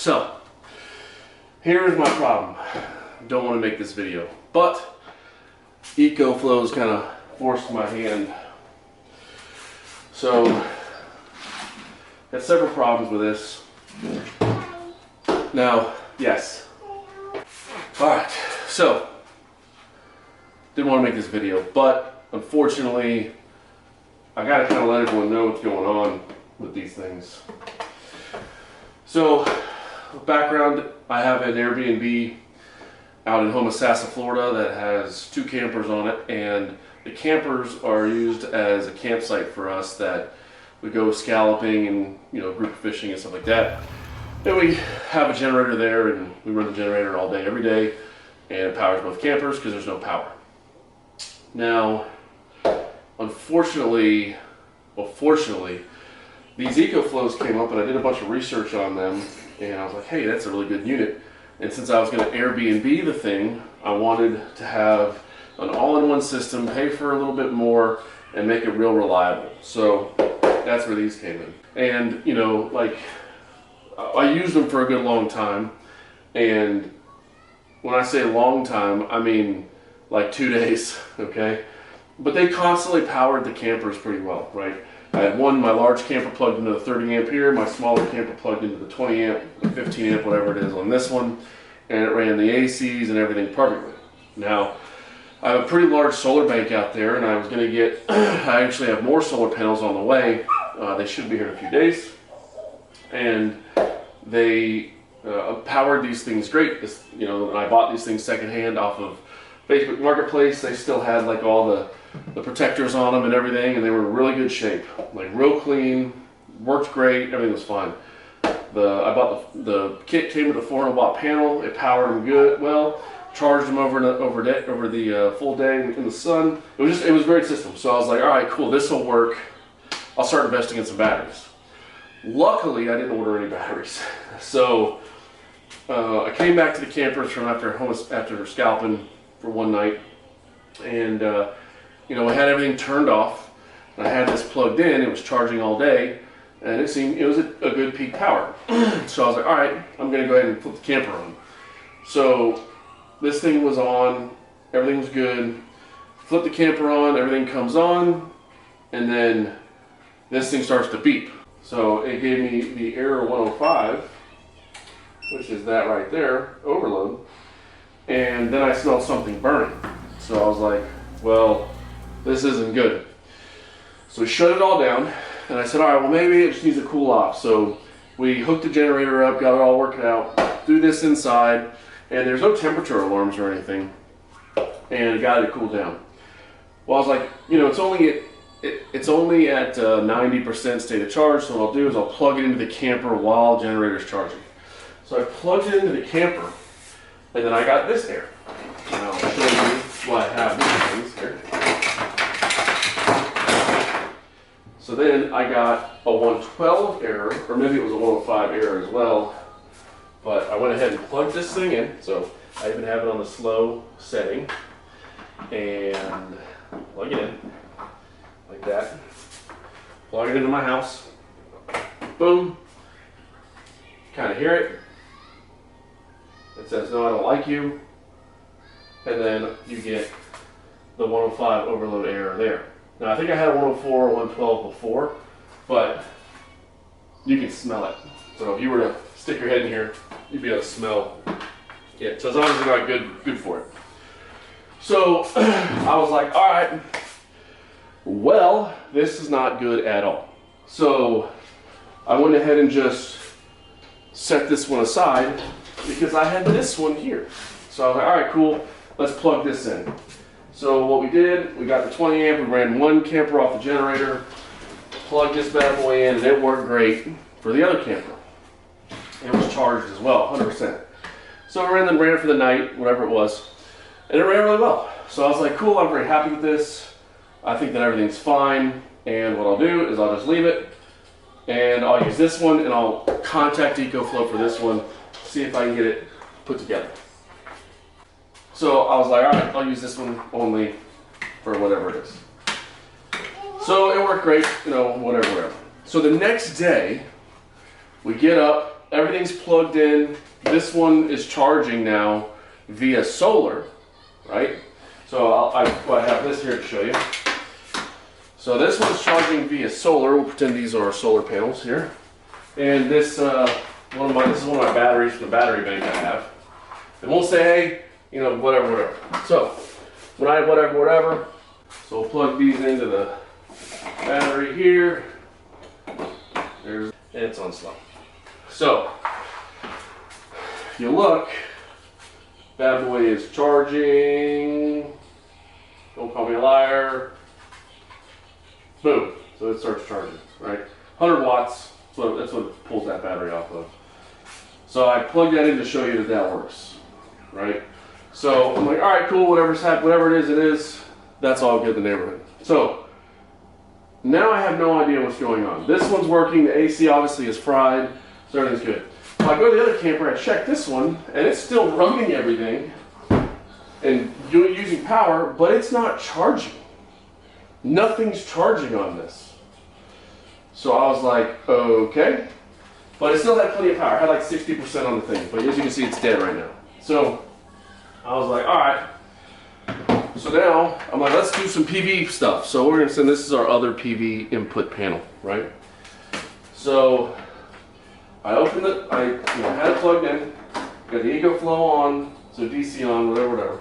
So, here's my problem. Don't want to make this video, but EcoFlow's kind of forced my hand. So, got several problems with this. Now, yes. Alright, so, didn't want to make this video, but unfortunately, I gotta kind of let everyone know what's going on with these things. So, background, I have an Airbnb out in Homosassa, Florida that has 2 campers on it, and the campers are used as a campsite for us that we go scalloping and group fishing and stuff like that. And we have a generator there, and we run the generator all day, every day, and it powers both campers because there's no power. Now, unfortunately, well, fortunately, these EcoFlows came up, and I did a bunch of research on them, and I was like, hey, that's a really good unit. And since I was going to Airbnb the thing, I wanted to have an all-in-one system, pay for a little bit more, and make it real reliable. So that's where these came in. And I used them for a good long time, and when I say long time, I mean like 2 days, okay? But they constantly powered the campers pretty well, right? I had my large camper plugged into the 30 ampere, my smaller camper plugged into the 20 amp, the 15 amp, whatever it is on this one, and it ran the ACs and everything perfectly. Now, I have a pretty large solar bank out there, and I was gonna get, I actually have more solar panels on the way. They should be here in a few days. And they powered these things great. I bought these things secondhand off of Facebook Marketplace. They still had like all the protectors on them and everything, and they were in really good shape, like real clean, worked great, everything was fine. I bought the kit, came with a 400 watt panel. It powered them good, well, charged them over the full day in the sun. It was a great system. So I was like, all right, cool, this will work. I'll start investing in some batteries. Luckily, I didn't order any batteries. So I came back to the campers from after scalping for one night, and I had everything turned off. I had this plugged in. It was charging all day, and it was a good peak power. So I was like, all right, I'm going to go ahead and flip the camper on. So this thing was on. Everything was good. Flip the camper on. Everything comes on, and then this thing starts to beep. So it gave me the error 105, which is that right there, overload. And then I smelled something burning. So I was like, well, this isn't good. So we shut it all down, and I said, all right, well, maybe it just needs to cool off. So we hooked the generator up, got it all worked out, threw this inside, and there's no temperature alarms or anything, and got it to cool down. Well, I was like, it's only at 90% state of charge, so what I'll do is I'll plug it into the camper while the generator's charging. So I plugged it into the camper, and then I got this air. And I'll show you what I have these things here. So then I got a 112 error, or maybe it was a 105 error as well, but I went ahead and plugged this thing in. So I even have it on the slow setting, and plug it in like that. Plug it into my house. Boom. Kind of hear it. It says, no, I don't like you. And then you get the 105 overload error there. Now, I think I had 104 or 112 before, but you can smell it. So if you were to stick your head in here, you'd be able to smell it. So it's obviously not good for it. So I was like, all right, well, this is not good at all. So I went ahead and just set this one aside because I had this one here. So I was like, all right, cool, let's plug this in. So what we did, we got the 20 amp, we ran one camper off the generator, plugged this bad boy in, and it worked great for the other camper. It was charged as well, 100%. So I ran it for the night, whatever it was, and it ran really well. So I was like, cool, I'm very happy with this. I think that everything's fine, and what I'll do is I'll just leave it, and I'll use this one, and I'll contact EcoFlow for this one, see if I can get it put together. So I was like, all right, I'll use this one only for whatever it is. So it worked great, whatever. So the next day, we get up everything's plugged in. This one is charging now via solar, right? So I have this here to show you. So this one's charging via solar. We'll pretend these are solar panels here. And this, this is one of my batteries from the battery bank I have. And we'll say, hey, you know, whatever. So when I whatever. So we'll plug these into the battery here. And it's on slow. So if you look, bad boy is charging. Don't call me a liar. Boom. So it starts charging, right? 100 watts. So that's what it pulls that battery off of. So I plugged that in to show you that that works, right? So I'm like, all right, cool. Whatever's happening, whatever it is. That's all good in the neighborhood. So now I have no idea what's going on. This one's working. The AC obviously is fried, so everything's good. So I go to the other camper. I check this one, and it's still running everything and using power, but it's not charging. Nothing's charging on this. So I was like, okay. But it still had plenty of power. I had like 60% on the thing. But as you can see, it's dead right now. So I was like, all right. So now I'm like, let's do some PV stuff. So we're going to send, this is our other PV input panel, right? So I opened it, I had it plugged in, got the EcoFlow on, so DC on, whatever.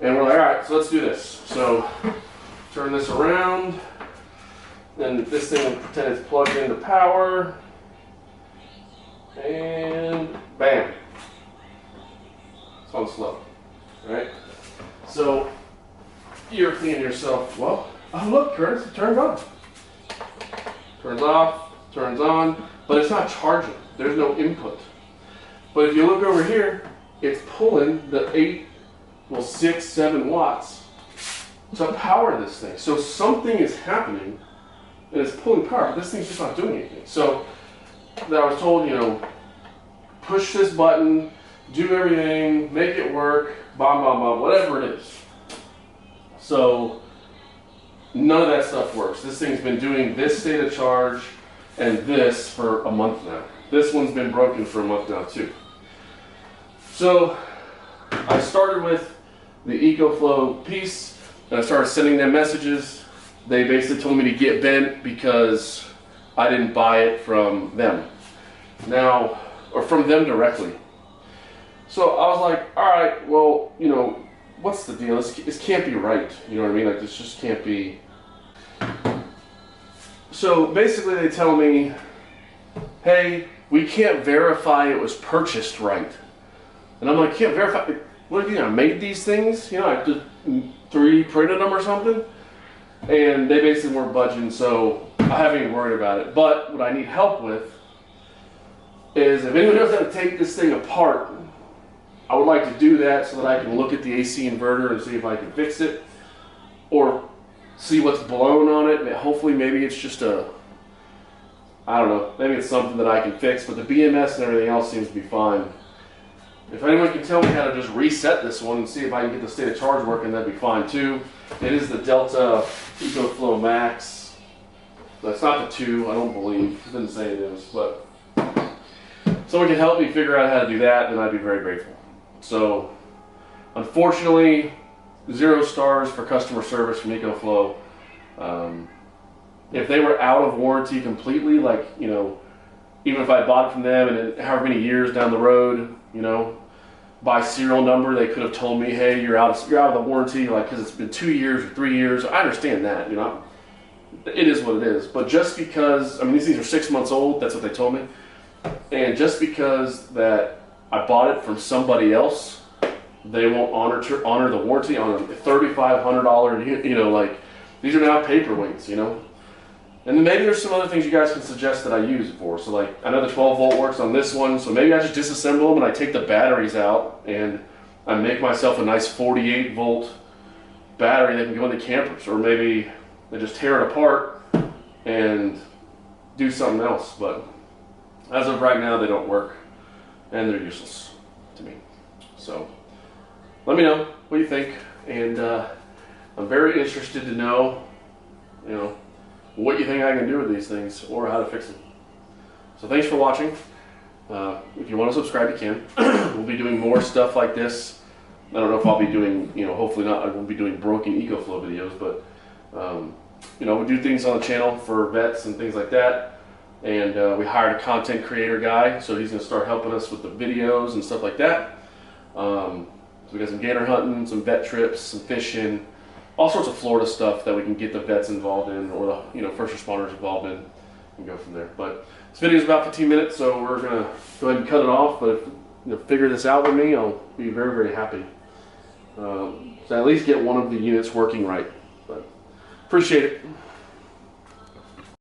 And we're like, all right, so let's do this. So turn this around, then this thing will pretend it's plugged into power, and bam, it's on slow, right? So you're thinking to yourself, well, oh look, Curtis, it turns on. Turns off, turns on, but it's not charging. There's no input. But if you look over here, it's pulling the 6, 7 watts to power this thing. So something is happening and it's pulling power, but this thing's just not doing anything. So I was told, you know, push this button, do everything, make it work, whatever it is. So none of that stuff works. This thing's been doing this state of charge and this for a month now. This one's been broken for a month now too. So I started with the EcoFlow piece and I started sending them messages. They basically told me to get bent because I didn't buy it from them. Now, or from them directly. So I was like, all right, well, you know, what's the deal? This can't be right. You know what I mean? Like, this just can't be. So basically they tell me, hey, we can't verify it was purchased right. And I'm like, can't verify? What do you think? I made these things? You know, I just 3D printed them or something? And they basically weren't budging, so I haven't even worried about it. But what I need help with is if anyone knows how to take this thing apart, I would like to do that so that I can look at the AC inverter and see if I can fix it, or see what's blown on it. Hopefully maybe it's just I don't know, maybe it's something that I can fix, but the BMS and everything else seems to be fine. If anyone can tell me how to just reset this one and see if I can get the state of charge working, that'd be fine too. It is the Delta EcoFlow Max. That's not the 2, I don't believe. It didn't say it is, but if someone can help me figure out how to do that, then I'd be very grateful. So, unfortunately, 0 stars for customer service from EcoFlow. If they were out of warranty completely, like, you know, even if I bought it from them and then however many years down the road, you know, by serial number, they could have told me, hey, you're out of the warranty, like, because it's been 2 years or 3 years. I understand that, you know, it is what it is. But just because, I mean, these things are 6 months old, that's what they told me. And just because that I bought it from somebody else, they won't honor the warranty on a $3,500, you know, like, these are now paperweights, you know. And then maybe there's some other things you guys can suggest that I use it for. So like, I know the 12 volt works on this one, so maybe I just disassemble them and I take the batteries out and I make myself a nice 48 volt battery that can go in the campers. Or maybe I just tear it apart and do something else. But as of right now, they don't work and they're useless to me. So let me know what you think, and I'm very interested to know, you know, what you think I can do with these things or how to fix them. So thanks for watching. If you want to subscribe, you can. We'll be doing more stuff like this. I don't know if I'll be doing, hopefully not, I won't be doing broken EcoFlow videos, but, we do things on the channel for vets and things like that. And we hired a content creator guy, so he's going to start helping us with the videos and stuff like that. So we got some gator hunting, some vet trips, some fishing, all sorts of Florida stuff that we can get the vets involved in, or the first responders involved in, and go from there. But this video is about 15 minutes, so we're going to go ahead and cut it off. But if figure this out with me, I'll be very, very happy. So at least get one of the units working right. But appreciate it.